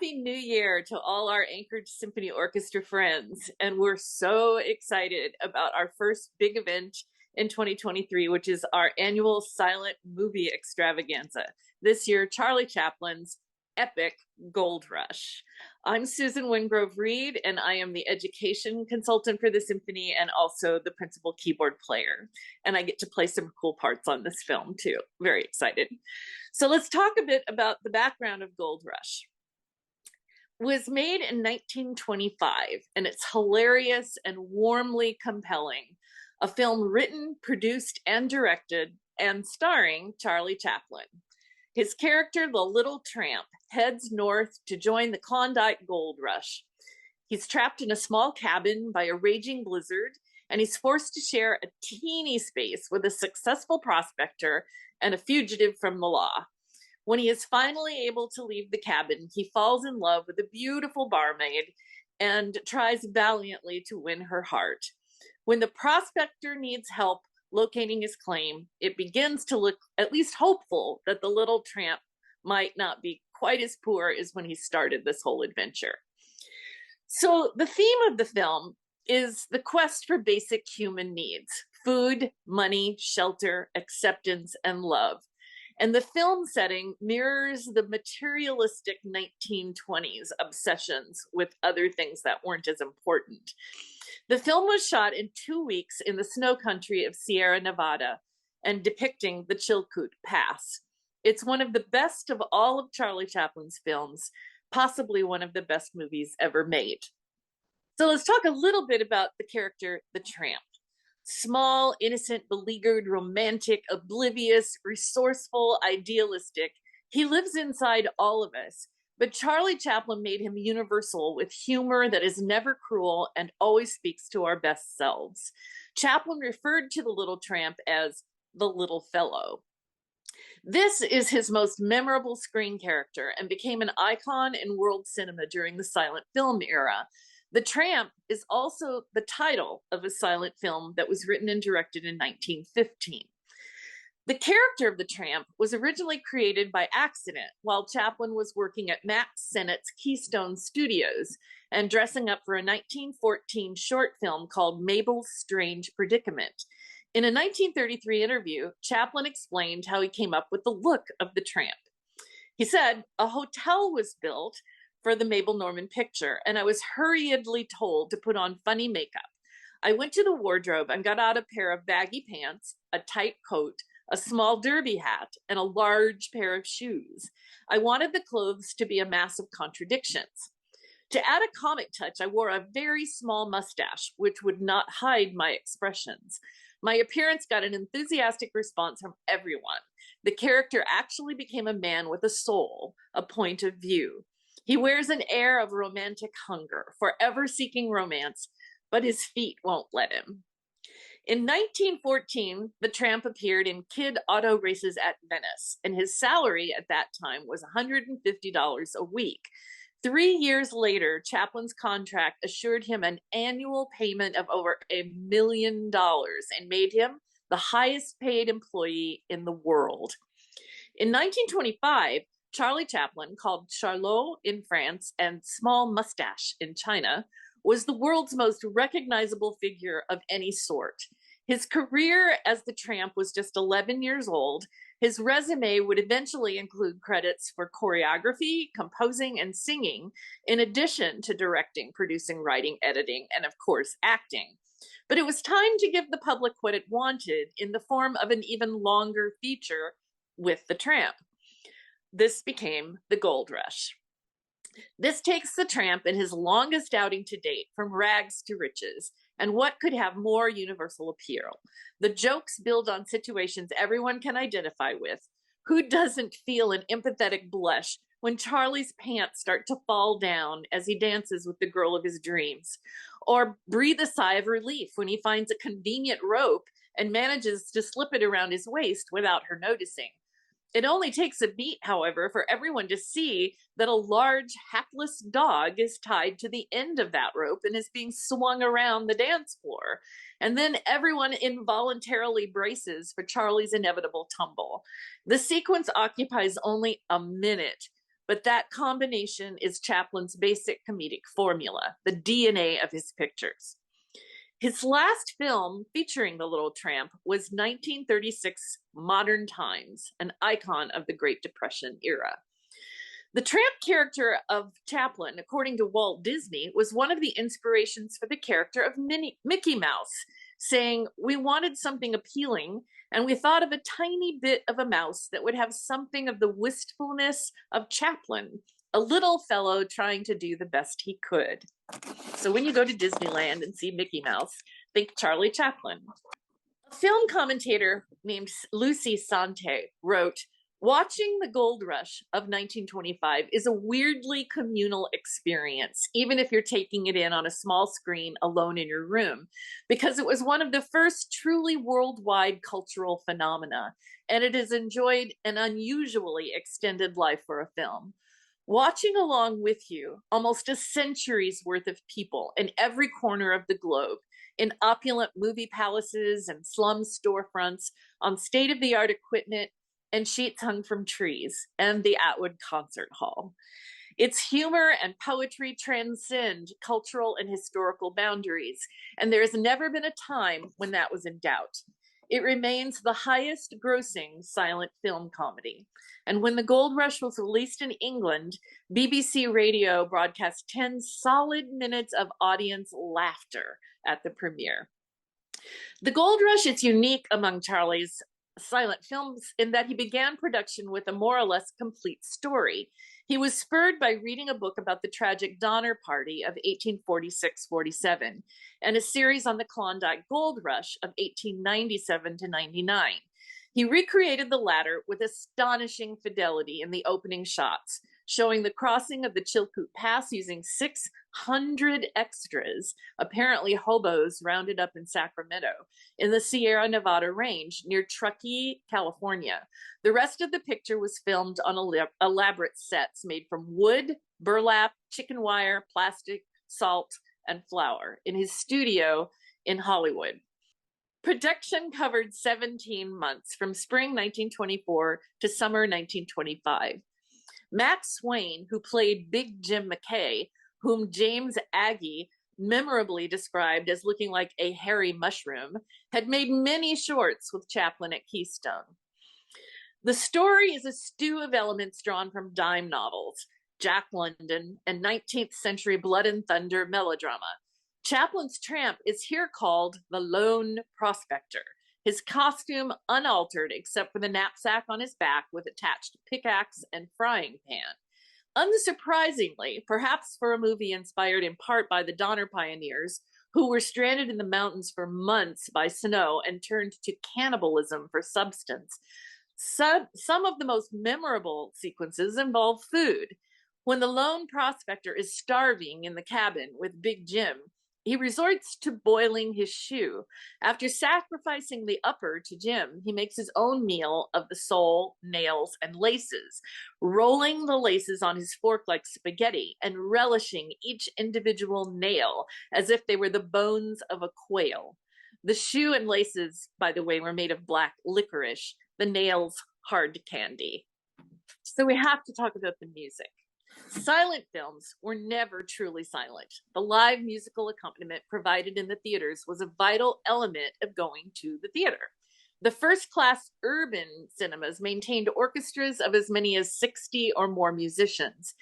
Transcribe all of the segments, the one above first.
Happy New Year to all our Anchorage Symphony Orchestra friends. And we're so excited about our first big event in 2023, which is our annual silent movie extravaganza. This year, Charlie Chaplin's epic Gold Rush. I'm Susan Wingrove-Reed, and I am the education consultant for the symphony and also the principal keyboard player. And I get to play some cool parts on this film too. Very excited. So let's talk a bit about the background of Gold Rush. It was made in 1925, and it's hilarious and warmly compelling. A film written, produced, and directed, and starring Charlie Chaplin. His character, the Little Tramp, heads north to join the Klondike Gold Rush. He's trapped in a small cabin by a raging blizzard, and he's forced to share a teeny space with a successful prospector and a fugitive from the law. When he is finally able to leave the cabin, he falls in love with a beautiful barmaid and tries valiantly to win her heart. When the prospector needs help locating his claim, it begins to look at least hopeful that the little tramp might not be quite as poor as when he started this whole adventure. So the theme of the film is the quest for basic human needs: food, money, shelter, acceptance, and love. And the film setting mirrors the materialistic 1920s obsessions with other things that weren't as important. The film was shot in 2 weeks in the snow country of Sierra Nevada and depicting the Chilkoot Pass. It's one of the best of all of Charlie Chaplin's films, possibly one of the best movies ever made. So let's talk a little bit about the character, the tramp. Small, innocent, beleaguered, romantic, oblivious, resourceful, idealistic. He lives inside all of us, but Charlie Chaplin made him universal with humor that is never cruel and always speaks to our best selves. Chaplin referred to the little tramp as the little fellow. This is his most memorable screen character and became an icon in world cinema during the silent film era. The Tramp is also the title of a silent film that was written and directed in 1915. The character of the Tramp was originally created by accident while Chaplin was working at Max Sennett's Keystone Studios and dressing up for a 1914 short film called Mabel's Strange Predicament. In a 1933 interview, Chaplin explained how he came up with the look of the Tramp. He said, "A hotel was built for the Mabel Normand picture, and I was hurriedly told to put on funny makeup. I went to the wardrobe and got out a pair of baggy pants, a tight coat, a small derby hat, and a large pair of shoes. I wanted the clothes to be a mass of contradictions. To add a comic touch, I wore a very small mustache, which would not hide my expressions. My appearance got an enthusiastic response from everyone. The character actually became a man with a soul, a point of view. He wears an air of romantic hunger, forever seeking romance, but his feet won't let him." In 1914, the Tramp appeared in Kid Auto Races at Venice, and his salary at that time was $150 a week. 3 years later, Chaplin's contract assured him an annual payment of over $1 million and made him the highest paid employee in the world. In 1925, Charlie Chaplin, called Charlot in France and Small Mustache in China, was the world's most recognizable figure of any sort. His career as the Tramp was just 11 years old. His resume would eventually include credits for choreography, composing, and singing, in addition to directing, producing, writing, editing, and of course, acting. But it was time to give the public what it wanted in the form of an even longer feature with the Tramp. This became the Gold Rush. This takes the Tramp in his longest outing to date, from rags to riches. And what could have more universal appeal? The jokes build on situations everyone can identify with. Who doesn't feel an empathetic blush when Charlie's pants start to fall down as he dances with the girl of his dreams? Or breathe a sigh of relief when he finds a convenient rope and manages to slip it around his waist without her noticing? It only takes a beat, however, for everyone to see that a large, hapless dog is tied to the end of that rope and is being swung around the dance floor. And then everyone involuntarily braces for Charlie's inevitable tumble. The sequence occupies only a minute, but that combination is Chaplin's basic comedic formula, the DNA of his pictures. His last film featuring the Little Tramp was 1936 Modern Times, an icon of the Great Depression era. The tramp character of Chaplin, according to Walt Disney, was one of the inspirations for the character of Mickey Mouse, saying, "We wanted something appealing, and we thought of a tiny bit of a mouse that would have something of the wistfulness of Chaplin, a little fellow trying to do the best he could." So when you go to Disneyland and see Mickey Mouse, think Charlie Chaplin. A film commentator named Lucy Sante wrote, "Watching the gold rush of 1925 is a weirdly communal experience, even if you're taking it in on a small screen alone in your room, because it was one of the first truly worldwide cultural phenomena, and it has enjoyed an unusually extended life for a film. Watching along with you almost a century's worth of people in every corner of the globe, in opulent movie palaces and slum storefronts, on state-of-the-art equipment, and sheets hung from trees, and the Atwood Concert Hall. Its humor and poetry transcend cultural and historical boundaries, and there has never been a time when that was in doubt. It remains the highest grossing silent film comedy. And when The Gold Rush was released in England, BBC Radio broadcast 10 solid minutes of audience laughter at the premiere." The Gold Rush is unique among Charlie's silent films in that he began production with a more or less complete story. He was spurred by reading a book about the tragic Donner Party of 1846-47 and a series on the Klondike Gold Rush of 1897 to 99. He recreated the latter with astonishing fidelity in the opening shots, showing the crossing of the Chilkoot Pass using 600 extras, apparently hobos rounded up in Sacramento, in the Sierra Nevada range near Truckee, California. The rest of the picture was filmed on elaborate sets made from wood, burlap, chicken wire, plastic, salt, and flour in his studio in Hollywood. Production covered 17 months, from spring 1924 to summer 1925. Max Swain, who played Big Jim McKay, whom James Agee memorably described as looking like a hairy mushroom, had made many shorts with Chaplin at Keystone. The story is a stew of elements drawn from dime novels, Jack London, and 19th century blood and thunder melodrama. Chaplin's tramp is here called the Lone Prospector, his costume unaltered except for the knapsack on his back with attached pickaxe and frying pan. Unsurprisingly, perhaps for a movie inspired in part by the Donner Pioneers, who were stranded in the mountains for months by snow and turned to cannibalism for substance, some of the most memorable sequences involve food. When the lone prospector is starving in the cabin with Big Jim, he resorts to boiling his shoe. After sacrificing the upper to Jim, he makes his own meal of the sole, nails, and laces, rolling the laces on his fork like spaghetti and relishing each individual nail as if they were the bones of a quail. The shoe and laces, by the way, were made of black licorice, the nails hard candy. So we have to talk about the music. Silent films were never truly silent. The live musical accompaniment provided in the theaters was a vital element of going to the theater. The first-class urban cinemas maintained orchestras of as many as 60 or more musicians.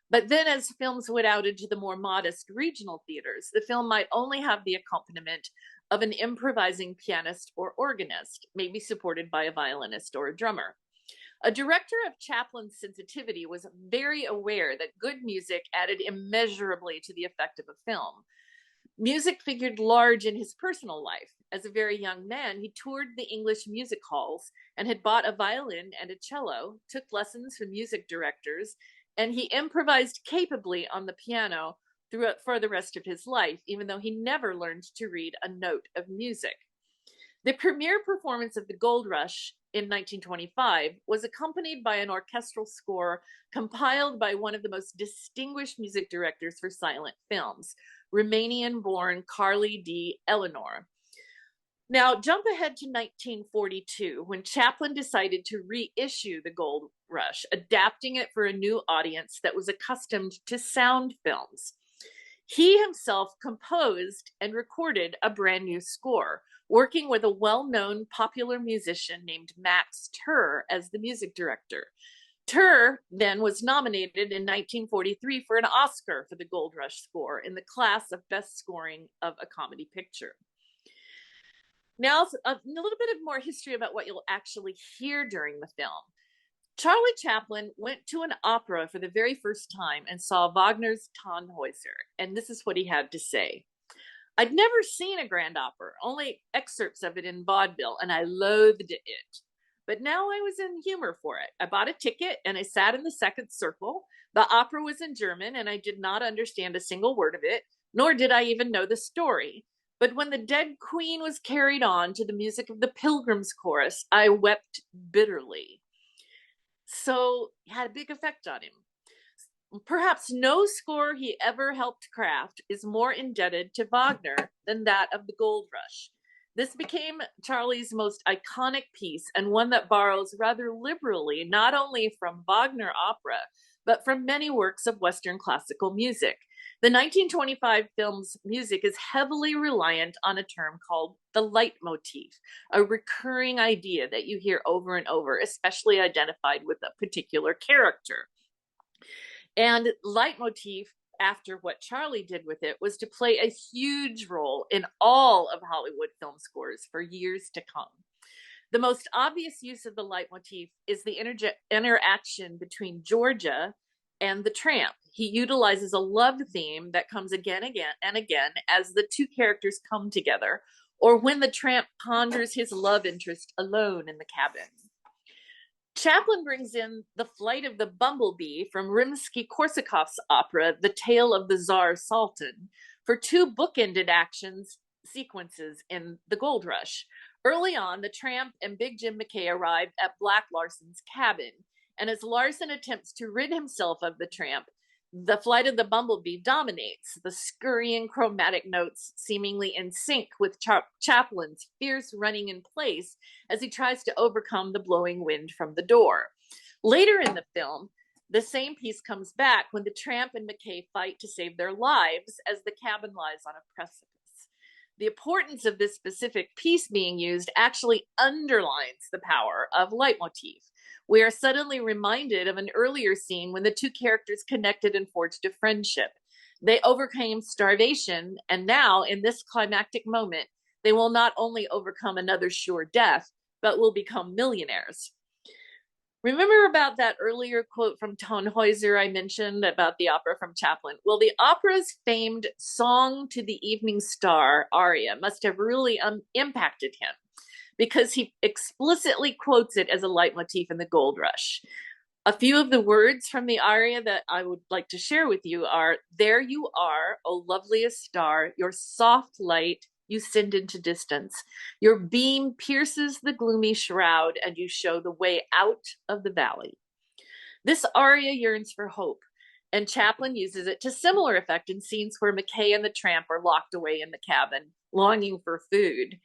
But then as films went out into the more modest regional theaters, the film might only have the accompaniment of an improvising pianist or organist, maybe supported by a violinist or a drummer. A director of Chaplin's sensitivity was very aware that good music added immeasurably to the effect of a film. Music figured large in his personal life. As a very young man, he toured the English music halls and had bought a violin and a cello, took lessons from music directors, and he improvised capably on the piano for the rest of his life, even though he never learned to read a note of music. The premiere performance of The Gold Rush in 1925 was accompanied by an orchestral score compiled by one of the most distinguished music directors for silent films, Romanian-born Carly D. Eleanor. Now, jump ahead to 1942, when Chaplin decided to reissue The Gold Rush, adapting it for a new audience that was accustomed to sound films. He himself composed and recorded a brand new score, working with a well-known popular musician named Max Turr as the music director. Turr then was nominated in 1943 for an Oscar for the Gold Rush score in the class of Best Scoring of a Comedy Picture. Now, a little bit of more history about what you'll actually hear during the film. Charlie Chaplin went to an opera for the very first time and saw Wagner's Tannhäuser, and this is what he had to say. I'd never seen a grand opera, only excerpts of it in vaudeville, and I loathed it. But now I was in humor for it. I bought a ticket and I sat in the second circle. The opera was in German and I did not understand a single word of it, nor did I even know the story. But when the dead queen was carried on to the music of the Pilgrim's Chorus, I wept bitterly. So it had a big effect on him. Perhaps no score he ever helped craft is more indebted to Wagner than that of the Gold Rush. This became Charlie's most iconic piece, and one that borrows rather liberally not only from Wagner opera, but from many works of Western classical music. The 1925 film's music is heavily reliant on a term called the leitmotif, a recurring idea that you hear over and over, especially identified with a particular character. And leitmotif, after what Charlie did with it, was to play a huge role in all of Hollywood film scores for years to come. The most obvious use of the leitmotif is the interaction between Georgia and the tramp. He utilizes a love theme that comes again and again as the two characters come together, or when the tramp ponders his love interest alone in the cabin. Chaplin brings in the flight of the bumblebee from Rimsky-Korsakov's opera, The Tale of the Tsar Sultan, for two bookended sequences in The Gold Rush. Early on, the tramp and Big Jim McKay arrive at Black Larson's cabin, and as Larson attempts to rid himself of the tramp, the flight of the bumblebee dominates, the scurrying chromatic notes seemingly in sync with Chaplin's fierce running in place as he tries to overcome the blowing wind from the door. Later in the film, the same piece comes back when the tramp and McKay fight to save their lives as the cabin lies on a precipice. The importance of this specific piece being used actually underlines the power of leitmotif. We are suddenly reminded of an earlier scene when the two characters connected and forged a friendship. They overcame starvation, and now, in this climactic moment, they will not only overcome another sure death, but will become millionaires. Remember about that earlier quote from Tannhäuser I mentioned about the opera from Chaplin? Well, the opera's famed Song to the Evening Star aria must have really impacted him, because he explicitly quotes it as a leitmotif in the Gold Rush. A few of the words from the aria that I would like to share with you are, "There you are, O loveliest star, your soft light you send into distance. Your beam pierces the gloomy shroud, and you show the way out of the valley." This aria yearns for hope, and Chaplin uses it to similar effect in scenes where McKay and the tramp are locked away in the cabin, longing for food.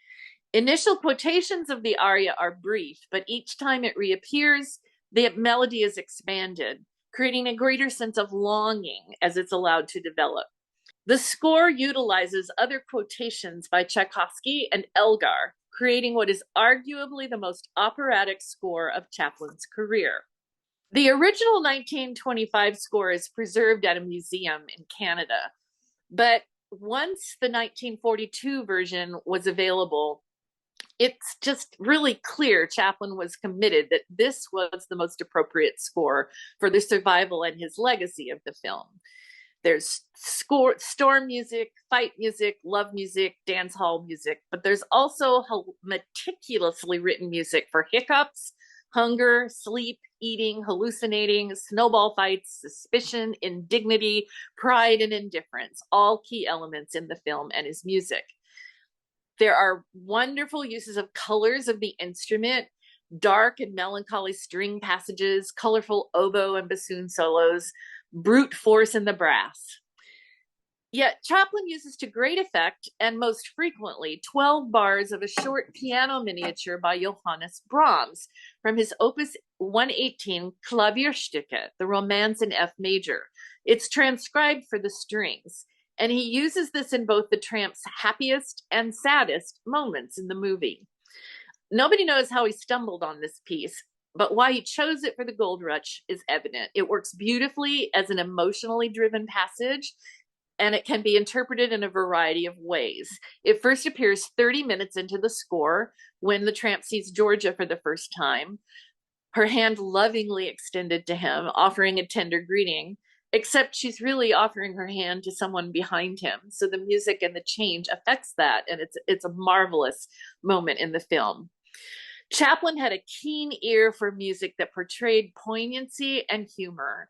Initial quotations of the aria are brief, but each time it reappears, the melody is expanded, creating a greater sense of longing as it's allowed to develop. The score utilizes other quotations by Tchaikovsky and Elgar, creating what is arguably the most operatic score of Chaplin's career. The original 1925 score is preserved at a museum in Canada, but once the 1942 version was available, it's just really clear Chaplin was committed that this was the most appropriate score for the survival and his legacy of the film. There's storm music, fight music, love music, dance hall music, but there's also meticulously written music for hiccups, hunger, sleep, eating, hallucinating, snowball fights, suspicion, indignity, pride, and indifference, all key elements in the film and his music. There are wonderful uses of colors of the instrument, dark and melancholy string passages, colorful oboe and bassoon solos, brute force in the brass. Yet Chaplin uses to great effect, and most frequently, 12 bars of a short piano miniature by Johannes Brahms from his Opus 118 Klavierstücke, the Romance in F major. It's transcribed for the strings, and he uses this in both the tramp's happiest and saddest moments in the movie. Nobody knows how he stumbled on this piece, but why he chose it for the Gold Rush is evident. It works beautifully as an emotionally driven passage, and it can be interpreted in a variety of ways. It first appears 30 minutes into the score when the tramp sees Georgia for the first time, her hand lovingly extended to him, offering a tender greeting, except she's really offering her hand to someone behind him. So the music and the change affects that, and it's a marvelous moment in the film. Chaplin had a keen ear for music that portrayed poignancy and humor.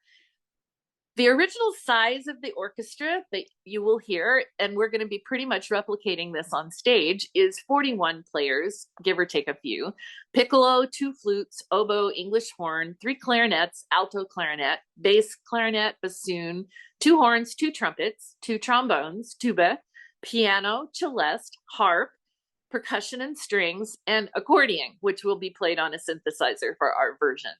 The original size of the orchestra that you will hear, and we're going to be pretty much replicating this on stage, is 41 players, give or take a few. Piccolo, 2 flutes, oboe, English horn, 3 clarinets, alto clarinet, bass clarinet, bassoon, 2 horns, 2 trumpets, 2 trombones, tuba, piano, celeste, harp, percussion and strings, and accordion, which will be played on a synthesizer for our version.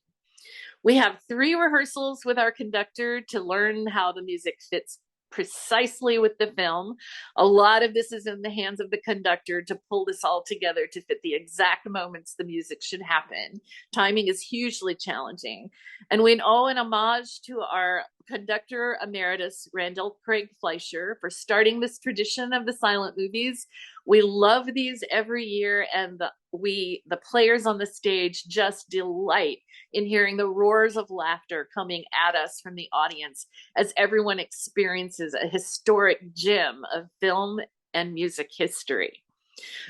We have 3 rehearsals with our conductor to learn how the music fits precisely with the film. A lot of this is in the hands of the conductor to pull this all together to fit the exact moments the music should happen. Timing is hugely challenging. And we owe an homage to our conductor emeritus, Randall Craig Fleischer, for starting this tradition of the silent movies. We love these every year, and the players on the stage just delight in hearing the roars of laughter coming at us from the audience as everyone experiences a historic gem of film and music history.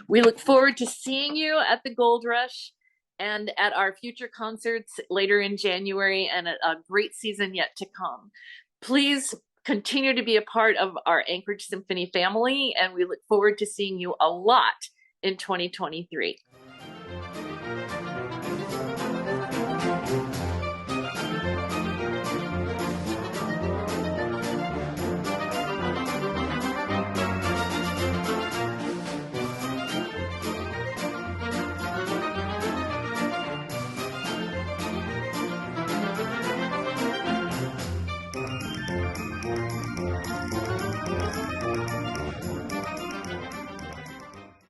We look forward to seeing you at the Gold Rush and at our future concerts later in January, and a great season yet to come. Please continue to be a part of our Anchorage Symphony family, and we look forward to seeing you a lot in 2023.